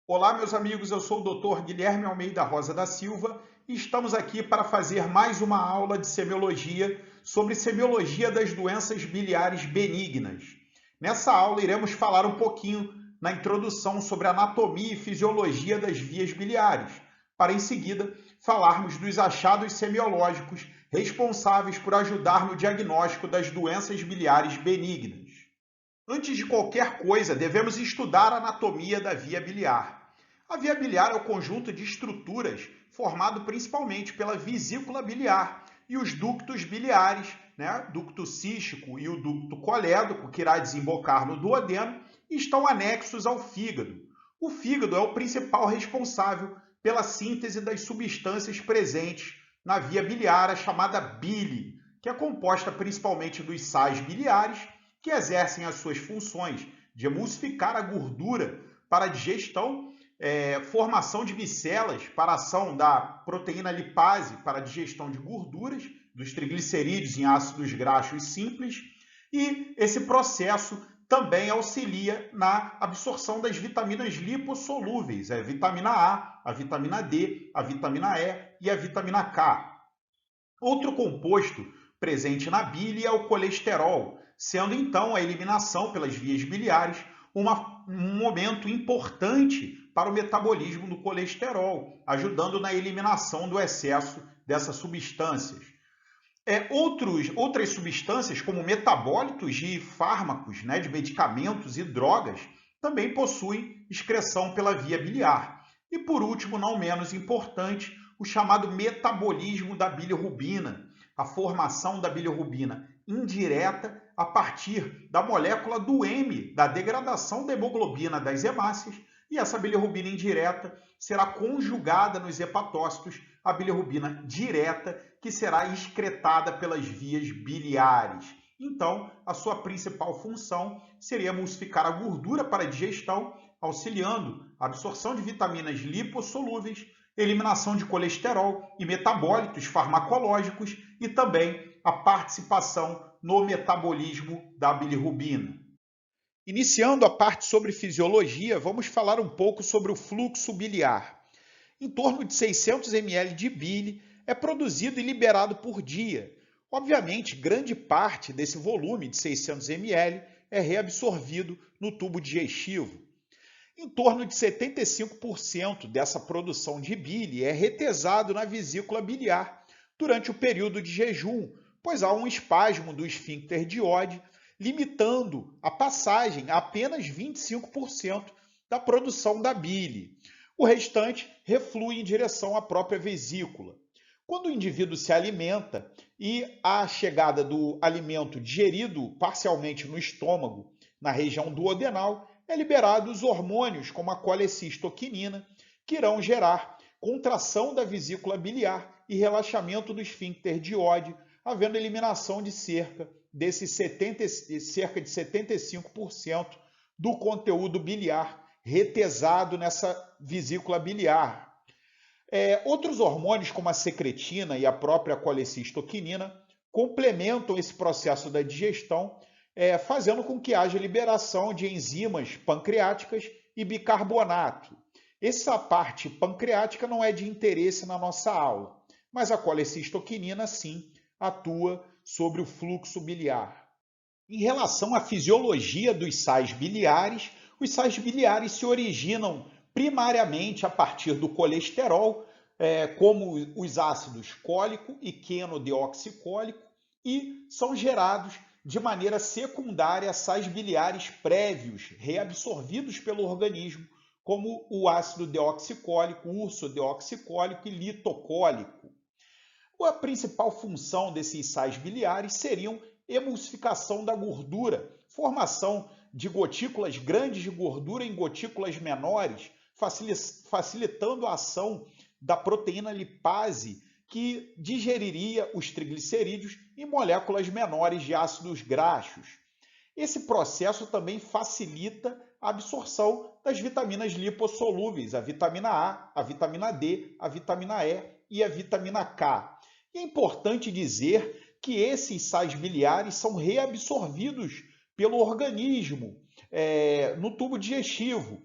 Olá, meus amigos, eu sou o Dr. Guilherme Almeida Rosa da Silva e estamos aqui para fazer mais uma aula de semiologia sobre semiologia das doenças biliares benignas. Nessa aula, iremos falar um pouquinho na introdução sobre a anatomia e fisiologia das vias biliares, para em seguida falarmos dos achados semiológicos responsáveis por ajudar no diagnóstico das doenças biliares benignas. Antes de qualquer coisa, devemos estudar a anatomia da via biliar. A via biliar é o conjunto de estruturas formado principalmente pela vesícula biliar e os ductos biliares, né? Ducto cístico e o ducto colédoco, que irá desembocar no duodeno, estão anexos ao fígado. O fígado é o principal responsável pela síntese das substâncias presentes na via biliar, a chamada bile, que é composta principalmente dos sais biliares, que exercem as suas funções de emulsificar a gordura para a digestão, formação de micelas para a ação da proteína lipase para a digestão de gorduras, dos triglicerídeos em ácidos graxos simples, e esse processo também auxilia na absorção das vitaminas lipossolúveis, a vitamina A vitamina D, a vitamina E e a vitamina K. Outro composto presente na bile é o colesterol, sendo então a eliminação pelas vias biliares um momento importante para o metabolismo do colesterol, ajudando na eliminação do excesso dessas substâncias. Outras substâncias, como metabólitos de fármacos, né, de medicamentos e drogas, também possuem excreção pela via biliar. E por último, não menos importante, o chamado metabolismo da bilirrubina, a formação da bilirrubina indireta a partir da molécula do M, da degradação da hemoglobina das hemácias, e essa bilirrubina indireta será conjugada nos hepatócitos à bilirrubina direta, que será excretada pelas vias biliares. Então, a sua principal função seria emulsificar a gordura para a digestão, auxiliando a absorção de vitaminas lipossolúveis, eliminação de colesterol e metabólitos farmacológicos e também a participação no metabolismo da bilirrubina. Iniciando a parte sobre fisiologia, vamos falar um pouco sobre o fluxo biliar. Em torno de 600 ml de bile é produzido e liberado por dia. Obviamente, grande parte desse volume de 600 ml é reabsorvido no tubo digestivo. Em torno de 75% dessa produção de bile é retesado na vesícula biliar durante o período de jejum, pois há um espasmo do esfíncter de Oddi, limitando a passagem a apenas 25% da produção da bile. O restante reflui em direção à própria vesícula. Quando o indivíduo se alimenta e a chegada do alimento digerido parcialmente no estômago, na região duodenal, é liberado os hormônios como a colecistoquinina, que irão gerar contração da vesícula biliar e relaxamento do esfíncter de Oddi, havendo eliminação de cerca de 75% do conteúdo biliar retesado nessa vesícula biliar. Outros hormônios, como a secretina e a própria colecistoquinina, complementam esse processo da digestão, fazendo com que haja liberação de enzimas pancreáticas e bicarbonato. Essa parte pancreática não é de interesse na nossa aula, mas a colecistoquinina, sim, atua sobre o fluxo biliar. Em relação à fisiologia dos sais biliares, os sais biliares se originam primariamente a partir do colesterol, como os ácidos cólico e quenodeoxicólico, e são gerados de maneira secundária sais biliares prévios, reabsorvidos pelo organismo, como o ácido deoxicólico, ursodeoxicólico e litocólico. A principal função desses sais biliares seriam emulsificação da gordura, formação de gotículas grandes de gordura em gotículas menores, facilitando a ação da proteína lipase, que digeriria os triglicerídeos em moléculas menores de ácidos graxos. Esse processo também facilita a absorção das vitaminas lipossolúveis, a vitamina A vitamina D, a vitamina E e a vitamina K. E é importante dizer que esses sais biliares são reabsorvidos pelo organismo no tubo digestivo.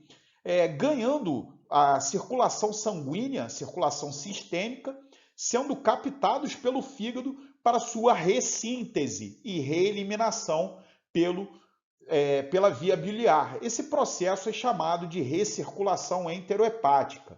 ganhando a circulação sanguínea, circulação sistêmica, sendo captados pelo fígado para sua ressíntese e reeliminação pela via biliar. Esse processo é chamado de recirculação enterohepática.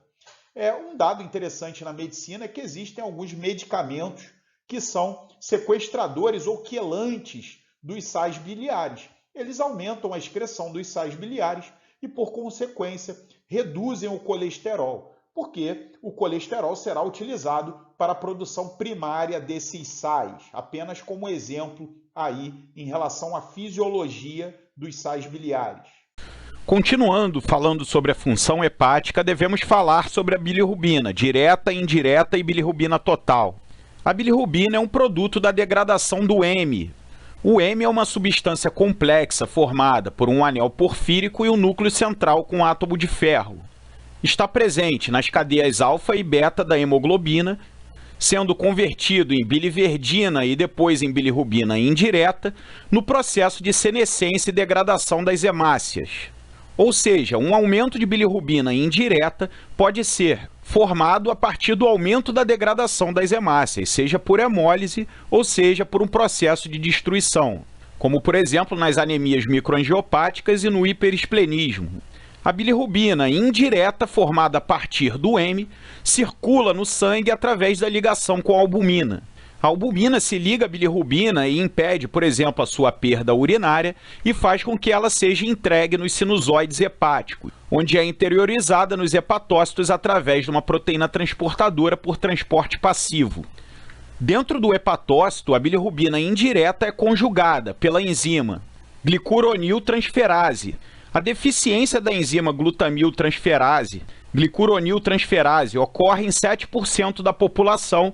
Um dado interessante na medicina é que existem alguns medicamentos que são sequestradores ou quelantes dos sais biliares. Eles aumentam a excreção dos sais biliares e, por consequência, reduzem o colesterol, porque o colesterol será utilizado para a produção primária desses sais, apenas como exemplo aí em relação à fisiologia dos sais biliares. Continuando falando sobre a função hepática, devemos falar sobre a bilirrubina, direta, indireta e bilirrubina total. A bilirrubina é um produto da degradação do heme. O heme é uma substância complexa formada por um anel porfírico e um núcleo central com átomo de ferro. Está presente nas cadeias alfa e beta da hemoglobina, sendo convertido em biliverdina e depois em bilirrubina indireta no processo de senescência e degradação das hemácias. Ou seja, um aumento de bilirrubina indireta pode ser formado a partir do aumento da degradação das hemácias, seja por hemólise ou seja por um processo de destruição, como por exemplo nas anemias microangiopáticas e no hiperesplenismo. A bilirrubina indireta, formada a partir do heme, circula no sangue através da ligação com a albumina. A albumina se liga à bilirrubina e impede, por exemplo, a sua perda urinária e faz com que ela seja entregue nos sinusoides hepáticos, onde é interiorizada nos hepatócitos através de uma proteína transportadora por transporte passivo. Dentro do hepatócito, a bilirrubina indireta é conjugada pela enzima glicuroniltransferase. A deficiência da enzima glicuroniltransferase ocorre em 7% da população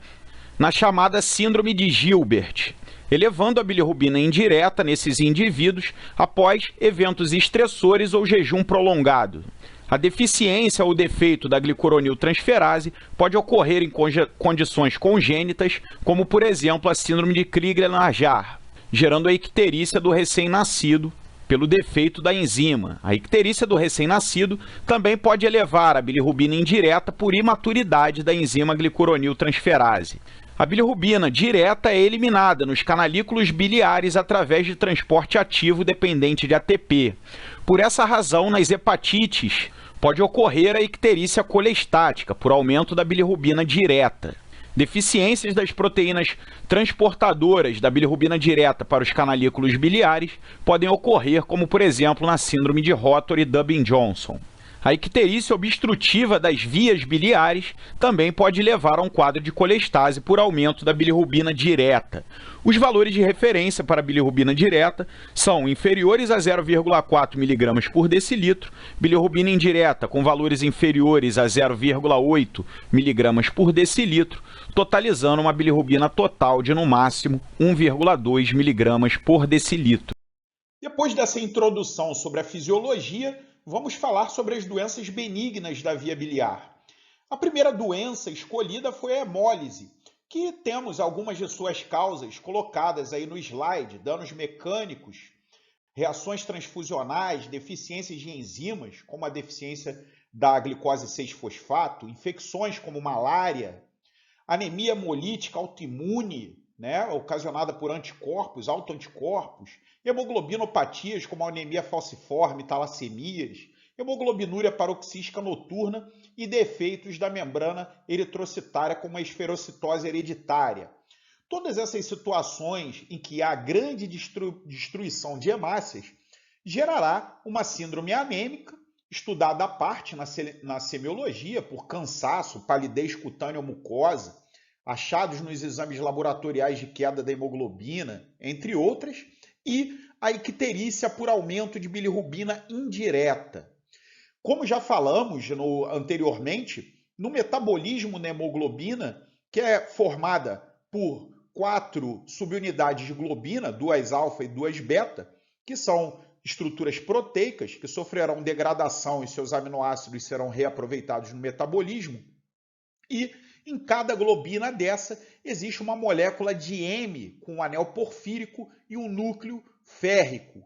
na chamada síndrome de Gilbert, elevando a bilirrubina indireta nesses indivíduos após eventos estressores ou jejum prolongado. A deficiência ou defeito da glicuroniltransferase pode ocorrer em condições congênitas, como por exemplo a síndrome de Crigler-Najjar, gerando a icterícia do recém-nascido pelo defeito da enzima. A icterícia do recém-nascido também pode elevar a bilirrubina indireta por imaturidade da enzima glicuroniltransferase. A bilirrubina direta é eliminada nos canalículos biliares através de transporte ativo dependente de ATP. Por essa razão, nas hepatites, pode ocorrer a icterícia colestática, por aumento da bilirrubina direta. Deficiências das proteínas transportadoras da bilirrubina direta para os canalículos biliares podem ocorrer, como por exemplo na síndrome de Rotor e Dubin-Johnson. A icterícia obstrutiva das vias biliares também pode levar a um quadro de colestase por aumento da bilirrubina direta. Os valores de referência para a bilirrubina direta são inferiores a 0,4 mg por decilitro, bilirrubina indireta com valores inferiores a 0,8 mg por decilitro, totalizando uma bilirrubina total de no máximo 1,2 mg por decilitro. Depois dessa introdução sobre a fisiologia, vamos falar sobre as doenças benignas da via biliar. A primeira doença escolhida foi a hemólise, que temos algumas de suas causas colocadas aí no slide: danos mecânicos, reações transfusionais, deficiências de enzimas, como a deficiência da glicose 6-fosfato, infecções como malária, anemia hemolítica autoimune, ocasionada por anticorpos, autoanticorpos, hemoglobinopatias como a anemia falciforme, talassemias, hemoglobinúria paroxística noturna e defeitos da membrana eritrocitária como a esferocitose hereditária. Todas essas situações em que há grande destruição de hemácias gerará uma síndrome anêmica, estudada à parte na semiologia por cansaço, palidez cutânea ou mucosa, achados nos exames laboratoriais de queda da hemoglobina, entre outras, e a icterícia por aumento de bilirrubina indireta. Como já falamos anteriormente, no metabolismo da hemoglobina, que é formada por 4 subunidades de globina, 2 alfa e 2 beta, que são estruturas proteicas que sofrerão degradação e seus aminoácidos serão reaproveitados no metabolismo, e em cada globina dessa existe uma molécula de heme com um anel porfírico e um núcleo férrico.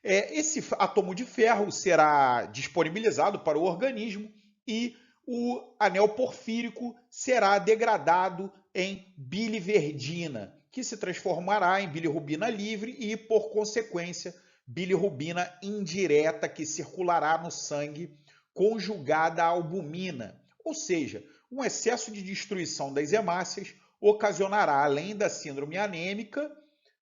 Esse átomo de ferro será disponibilizado para o organismo e o anel porfírico será degradado em biliverdina, que se transformará em bilirrubina livre e, por consequência, bilirrubina indireta, que circulará no sangue conjugada à albumina. Ou seja, um excesso de destruição das hemácias ocasionará, além da síndrome anêmica,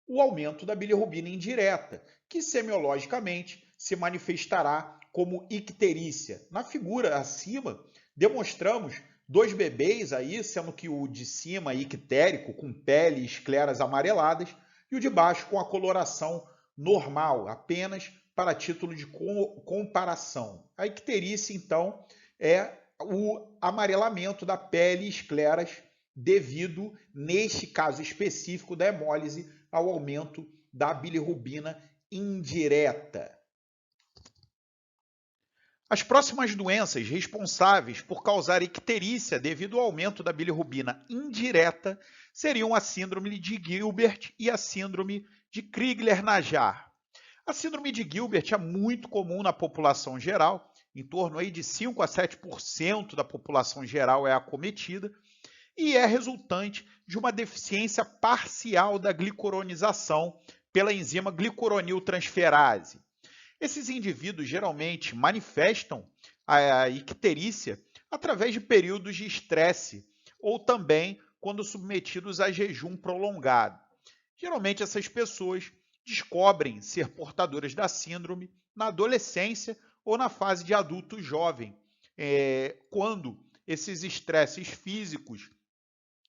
o aumento da bilirrubina indireta, que semiologicamente se manifestará como icterícia. Na figura acima, demonstramos dois bebês aí, sendo que o de cima ictérico, com pele e escleras amareladas, e o de baixo com a coloração normal, apenas para título de comparação. A icterícia, então, é o amarelamento da pele e escleras devido, neste caso específico da hemólise, ao aumento da bilirrubina indireta. As próximas doenças responsáveis por causar icterícia devido ao aumento da bilirrubina indireta seriam a síndrome de Gilbert e a síndrome de Crigler-Najjar. A síndrome de Gilbert é muito comum na população geral, em torno aí de 5 a 7% da população geral é acometida, e é resultante de uma deficiência parcial da glicoronização pela enzima glicoroniltransferase. Esses indivíduos geralmente manifestam a icterícia através de períodos de estresse ou também quando submetidos a jejum prolongado. Geralmente essas pessoas descobrem ser portadoras da síndrome na adolescência ou na fase de adulto jovem, quando esses estresses físicos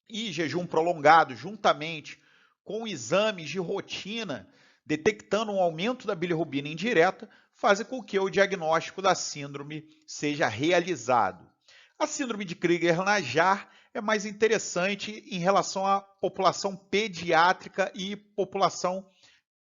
e jejum prolongado, juntamente com exames de rotina, detectando um aumento da bilirrubina indireta, fazem com que o diagnóstico da síndrome seja realizado. A síndrome de Crigler-Najjar é mais interessante em relação à população pediátrica e população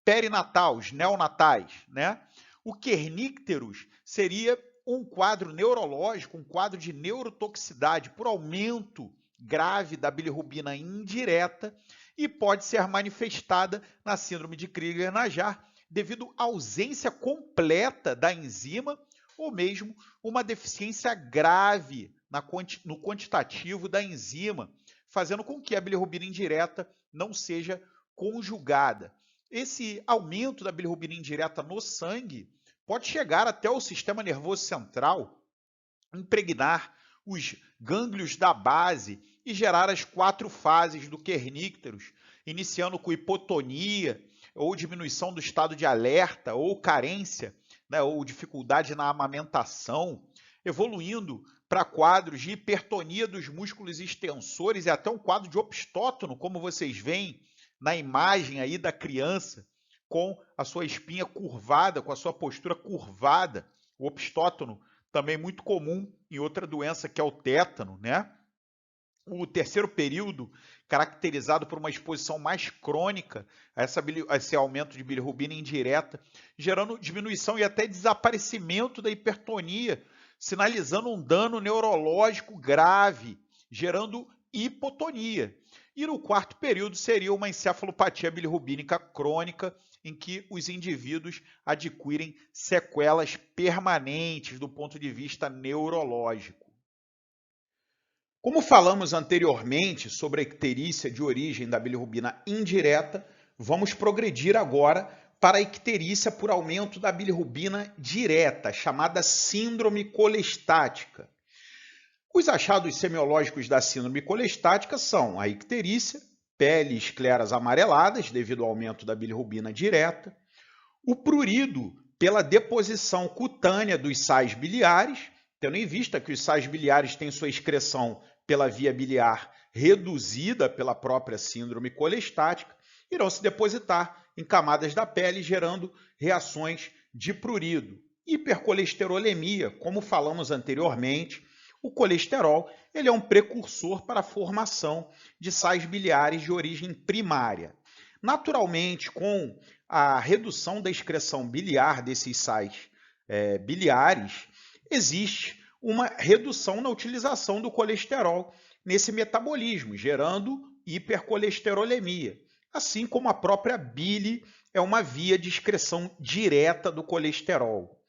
perinatal, os neonatais, né? O kernícterus seria um quadro neurológico, um quadro de neurotoxicidade por aumento grave da bilirrubina indireta e pode ser manifestada na síndrome de Crigler-Najjar devido à ausência completa da enzima ou mesmo uma deficiência grave no quantitativo da enzima, fazendo com que a bilirrubina indireta não seja conjugada. Esse aumento da bilirrubina indireta no sangue pode chegar até o sistema nervoso central, impregnar os gânglios da base e gerar as 4 fases do kernícterus, iniciando com hipotonia, ou diminuição do estado de alerta, ou carência, né, ou dificuldade na amamentação, evoluindo para quadros de hipertonia dos músculos extensores e até um quadro de opstótono, como vocês veem na imagem aí da criança, com a sua espinha curvada, com a sua postura curvada. O opstótono também muito comum em outra doença que é o tétano, né? O terceiro período, caracterizado por uma exposição mais crônica a esse aumento de bilirrubina indireta, gerando diminuição e até desaparecimento da hipertonia, sinalizando um dano neurológico grave, gerando hipotonia. E no quarto período seria uma encefalopatia bilirrubínica crônica, em que os indivíduos adquirem sequelas permanentes do ponto de vista neurológico. Como falamos anteriormente sobre a icterícia de origem da bilirrubina indireta, vamos progredir agora para a icterícia por aumento da bilirrubina direta, chamada síndrome colestática. Os achados semiológicos da síndrome colestática são a icterícia, pele e escleras amareladas devido ao aumento da bilirrubina direta, o prurido pela deposição cutânea dos sais biliares, tendo em vista que os sais biliares têm sua excreção pela via biliar reduzida pela própria síndrome colestática, irão se depositar em camadas da pele, gerando reações de prurido. Hipercolesterolemia, como falamos anteriormente, o colesterol ele é um precursor para a formação de sais biliares de origem primária. Naturalmente, com a redução da excreção biliar desses sais biliares, existe uma redução na utilização do colesterol nesse metabolismo, gerando hipercolesterolemia, assim como a própria bile é uma via de excreção direta do colesterol.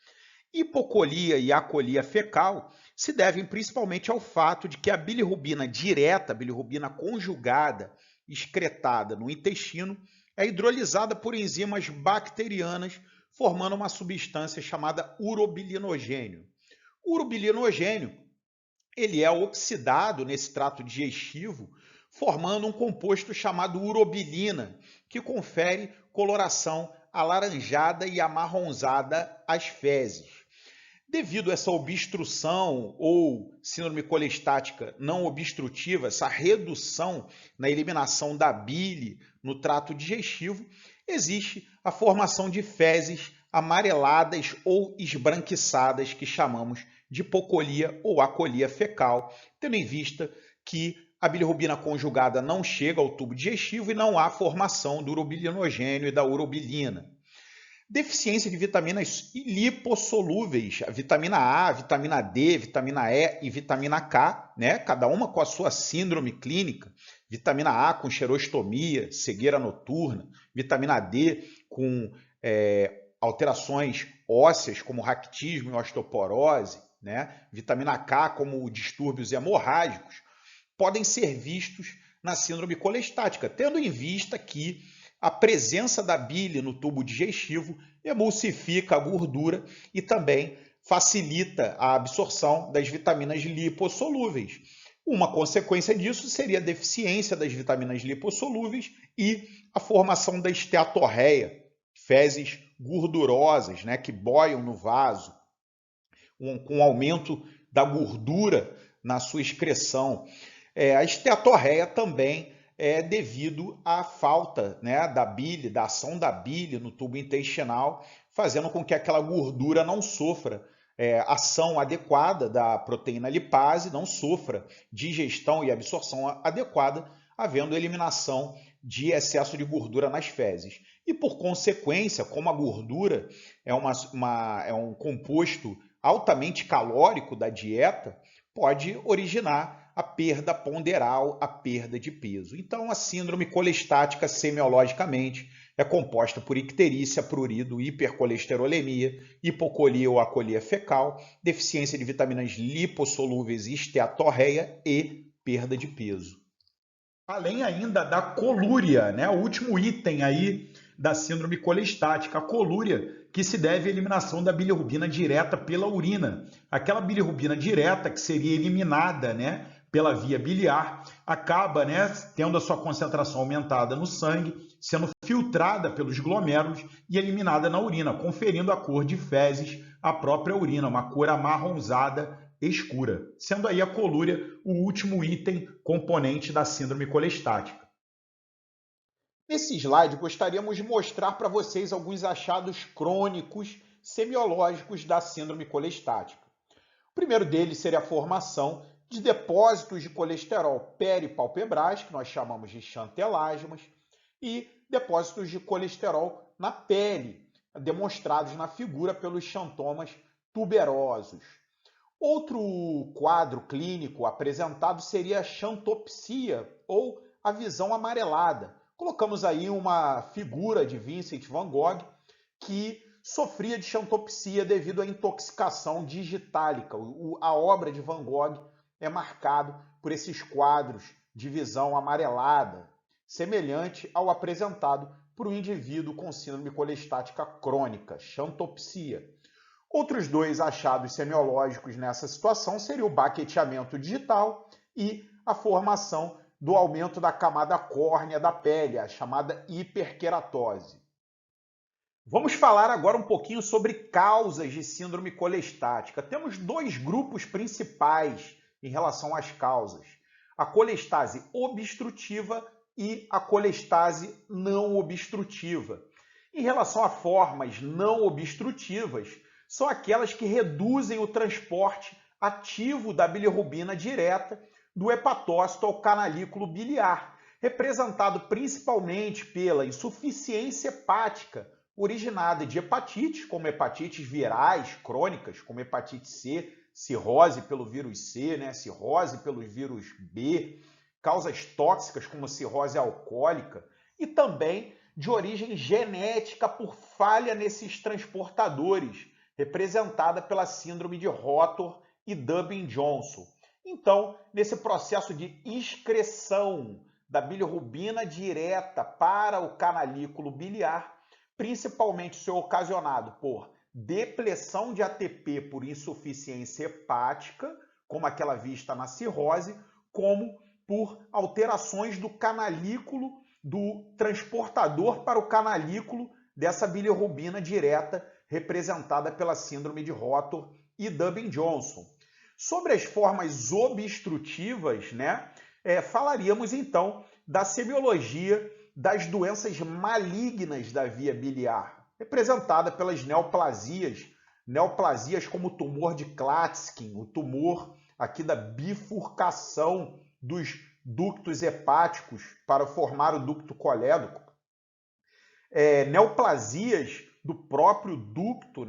Hipocolia e acolia fecal se devem principalmente ao fato de que a bilirrubina direta, a bilirrubina conjugada, excretada no intestino, é hidrolisada por enzimas bacterianas, formando uma substância chamada urobilinogênio. O urobilinogênio ele é oxidado nesse trato digestivo, formando um composto chamado urobilina, que confere coloração alaranjada e amarronzada às fezes. Devido a essa obstrução ou síndrome colestática não obstrutiva, essa redução na eliminação da bile no trato digestivo, existe a formação de fezes amareladas ou esbranquiçadas, que chamamos de hipocolia ou acolia fecal, tendo em vista que a bilirrubina conjugada não chega ao tubo digestivo e não há formação do urobilinogênio e da urobilina. Deficiência de vitaminas lipossolúveis, a vitamina A, vitamina D, vitamina E e vitamina K, né? Cada uma com a sua síndrome clínica. Vitamina A com xerostomia, cegueira noturna, vitamina D com alterações ósseas, como raquitismo e osteoporose, né? Vitamina K como distúrbios hemorrágicos, podem ser vistos na síndrome colestática, tendo em vista que a presença da bile no tubo digestivo emulsifica a gordura e também facilita a absorção das vitaminas lipossolúveis. Uma consequência disso seria a deficiência das vitaminas lipossolúveis e a formação da esteatorreia, fezes gordurosas, né, que boiam no vaso, com aumento da gordura na sua excreção. A esteatorreia também é devido à falta, né, da bile, da ação da bile no tubo intestinal, fazendo com que aquela gordura não sofra ação adequada da proteína lipase, não sofra digestão e absorção adequada, havendo eliminação de excesso de gordura nas fezes. E por consequência, como a gordura é um composto altamente calórico da dieta, pode originar a perda ponderal, a perda de peso. Então, a síndrome colestática, semiologicamente, é composta por icterícia, prurido, hipercolesterolemia, hipocolia ou acolia fecal, deficiência de vitaminas lipossolúveis e esteatorreia e perda de peso. Além ainda da colúria, né? O último item aí da síndrome colestática, a colúria, que se deve à eliminação da bilirrubina direta pela urina. Aquela bilirrubina direta que seria eliminada, né, pela via biliar, acaba, né, tendo a sua concentração aumentada no sangue, sendo filtrada pelos glomérulos e eliminada na urina, conferindo a cor de fezes à própria urina, uma cor amarronzada escura, sendo aí a colúria o último item componente da síndrome colestática. Nesse slide, gostaríamos de mostrar para vocês alguns achados crônicos semiológicos da síndrome colestática. O primeiro deles seria a formação de depósitos de colesterol peripalpebrais, que nós chamamos de chantelasmas, e depósitos de colesterol na pele, demonstrados na figura pelos xantomas tuberosos. Outro quadro clínico apresentado seria a xantopsia, ou a visão amarelada. Colocamos aí uma figura de Vincent van Gogh que sofria de xantopsia devido à intoxicação digitálica. A obra de Van Gogh é marcada por esses quadros de visão amarelada, semelhante ao apresentado por um indivíduo com síndrome colestática crônica, xantopsia. Outros dois achados semiológicos nessa situação seriam o baqueteamento digital e a formação do aumento da camada córnea da pele, a chamada hiperqueratose. Vamos falar agora um pouquinho sobre causas de síndrome colestática. Temos dois grupos principais em relação às causas: a colestase obstrutiva e a colestase não obstrutiva. Em relação a formas não obstrutivas, são aquelas que reduzem o transporte ativo da bilirrubina direta do hepatócito ao canalículo biliar, representado principalmente pela insuficiência hepática originada de hepatites, como hepatites virais crônicas, como hepatite C, cirrose pelo vírus C, né, cirrose pelo vírus B, causas tóxicas como cirrose alcoólica, e também de origem genética por falha nesses transportadores, representada pela síndrome de Rotor e Dubin-Johnson. Então, nesse processo de excreção da bilirrubina direta para o canalículo biliar, principalmente se ocasionado por depressão de ATP por insuficiência hepática, como aquela vista na cirrose, como por alterações do canalículo, do transportador para o canalículo dessa bilirrubina direta, representada pela síndrome de Rotor e Dubin-Johnson. Sobre as formas obstrutivas, falaríamos então da semiologia das doenças malignas da via biliar, representada pelas neoplasias como o tumor de Klatskin, o tumor aqui da bifurcação dos ductos hepáticos para formar o ducto colédoco, neoplasias do próprio ducto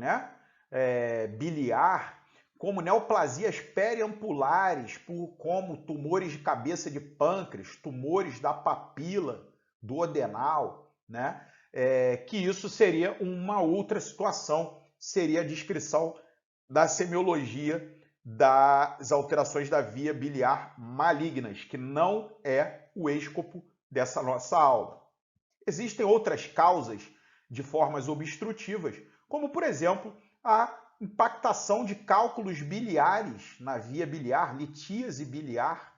biliar, como neoplasias periampulares, como tumores de cabeça de pâncreas, tumores da papila duodenal, que isso seria uma outra situação, seria a descrição da semiologia das alterações da via biliar malignas, que não é o escopo dessa nossa aula. Existem outras causas de formas obstrutivas, como, por exemplo, a impactação de cálculos biliares na via biliar, litíase biliar,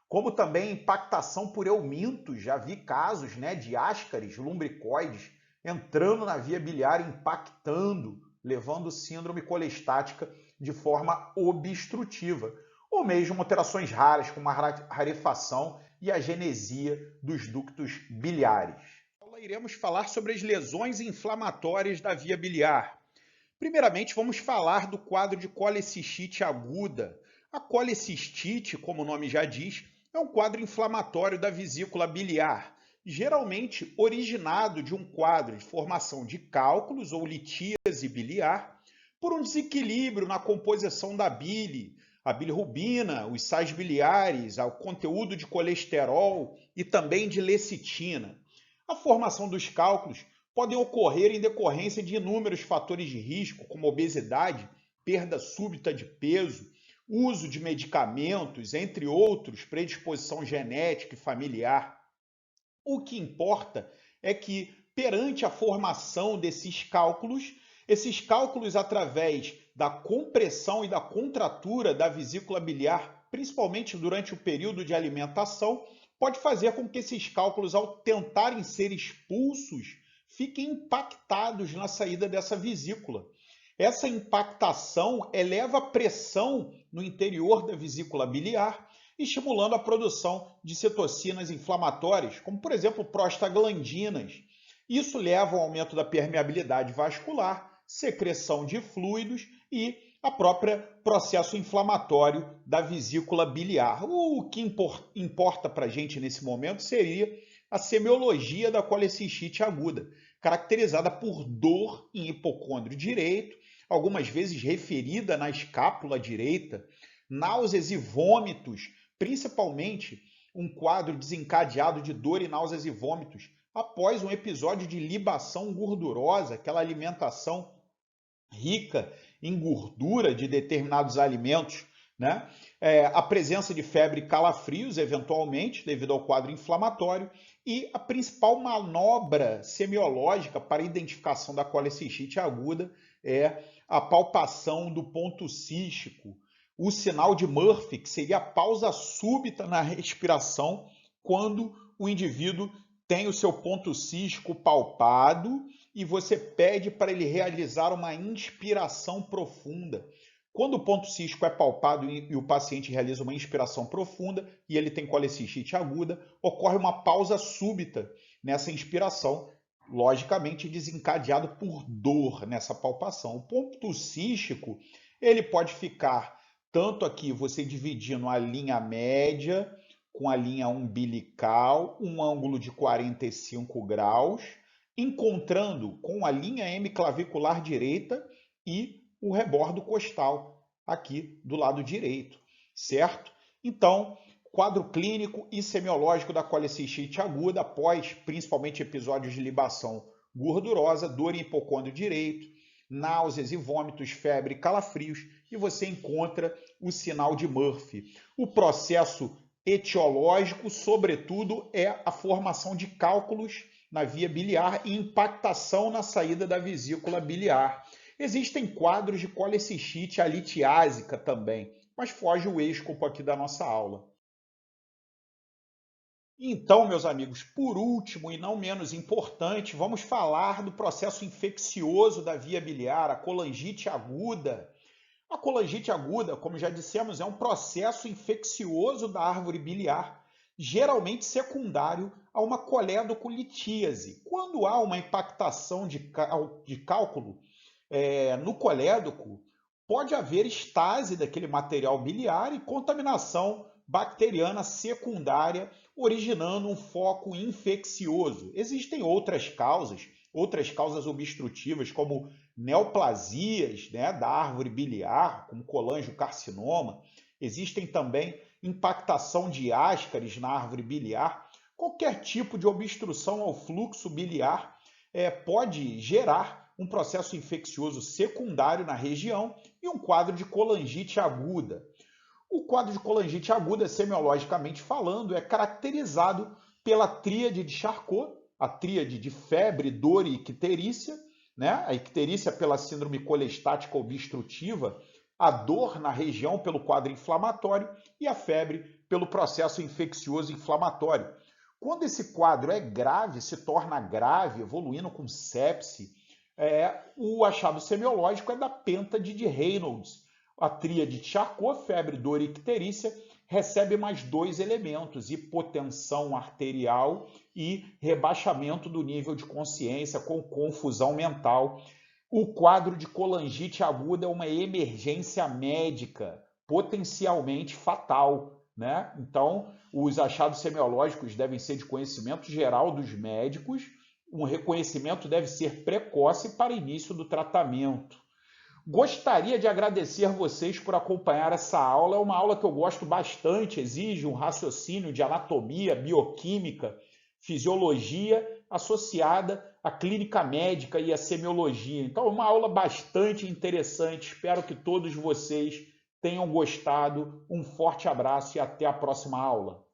como também impactação por eumintos. Já vi casos de ascaris lumbricoides entrando na via biliar, impactando, levando síndrome colestática de forma obstrutiva, ou mesmo alterações raras, como a rarefação e a genesia dos ductos biliares. Agora iremos falar sobre as lesões inflamatórias da via biliar. Primeiramente, vamos falar do quadro de colecistite aguda. A colecistite, como o nome já diz, é um quadro inflamatório da vesícula biliar, geralmente originado de um quadro de formação de cálculos ou litíase biliar, por um desequilíbrio na composição da bile, a bilirrubina, os sais biliares, o conteúdo de colesterol e também de lecitina. A formação dos cálculos pode ocorrer em decorrência de inúmeros fatores de risco, como obesidade, perda súbita de peso, uso de medicamentos, entre outros, predisposição genética e familiar. O que importa é que, perante a formação desses cálculos, através da compressão e da contratura da vesícula biliar, principalmente durante o período de alimentação, pode fazer com que esses cálculos, ao tentarem ser expulsos, fiquem impactados na saída dessa vesícula. Essa impactação eleva a pressão no interior da vesícula biliar, estimulando a produção de citocinas inflamatórias, como, por exemplo, prostaglandinas. Isso leva ao aumento da permeabilidade vascular, secreção de fluidos e a própria processo inflamatório da vesícula biliar. O que importa para a gente nesse momento seria a semiologia da colecistite aguda, caracterizada por dor em hipocôndrio direito, algumas vezes referida na escápula direita, náuseas e vômitos, principalmente um quadro desencadeado de dor e náuseas e vômitos após um episódio de libação gordurosa, aquela alimentação rica em gordura de determinados alimentos, a presença de febre e calafrios, eventualmente, devido ao quadro inflamatório, e a principal manobra semiológica para a identificação da colecistite aguda é a palpação do ponto cístico, o sinal de Murphy, que seria a pausa súbita na respiração quando o indivíduo tem o seu ponto cístico palpado e você pede para ele realizar uma inspiração profunda. Quando o ponto cístico é palpado e o paciente realiza uma inspiração profunda e ele tem colecistite aguda, ocorre uma pausa súbita nessa inspiração, logicamente desencadeado por dor nessa palpação. O ponto cístico, ele pode ficar tanto aqui, você dividindo a linha média com a linha umbilical, um ângulo de 45 graus, encontrando com a linha hemiclavicular direita e o rebordo costal aqui do lado direito, certo? Então, quadro clínico e semiológico da colecistite aguda após, principalmente, episódios de libação gordurosa, dor em hipocôndrio direito, náuseas e vômitos, febre e calafrios, e você encontra o sinal de Murphy. O processo etiológico, sobretudo, é a formação de cálculos na via biliar e impactação na saída da vesícula biliar. Existem quadros de colecistite alitiásica também, mas foge o escopo aqui da nossa aula. Então, meus amigos, por último e não menos importante, vamos falar do processo infeccioso da via biliar, a colangite aguda. A colangite aguda, como já dissemos, é um processo infeccioso da árvore biliar, geralmente secundário a uma colédocolitíase. Quando há uma impactação de cálculo no colédoco, pode haver estase daquele material biliar e contaminação bacteriana secundária, originando um foco infeccioso. Existem outras causas obstrutivas, como neoplasias, né, da árvore biliar, como colangiocarcinoma. Existem também impactação de ascaris na árvore biliar. Qualquer tipo de obstrução ao fluxo biliar pode gerar um processo infeccioso secundário na região e um quadro de colangite aguda. O quadro de colangite aguda, semiologicamente falando, é caracterizado pela tríade de Charcot, a tríade de febre, dor e icterícia, né? A icterícia pela síndrome colestática obstrutiva, a dor na região pelo quadro inflamatório e a febre pelo processo infeccioso inflamatório. Quando esse quadro é grave, se torna grave, evoluindo com sepse, o achado semiológico é da pêntade de Reynolds. A tríade de Charcot, febre, dor e icterícia, recebe mais dois elementos, hipotensão arterial e rebaixamento do nível de consciência com confusão mental. O quadro de colangite aguda é uma emergência médica, potencialmente fatal, né? Então, os achados semiológicos devem ser de conhecimento geral dos médicos, um reconhecimento deve ser precoce para início do tratamento. Gostaria de agradecer vocês por acompanhar essa aula. É uma aula que eu gosto bastante, exige um raciocínio de anatomia, bioquímica, fisiologia associada à clínica médica e à semiologia. Então, é uma aula bastante interessante. Espero que todos vocês tenham gostado. Um forte abraço e até a próxima aula.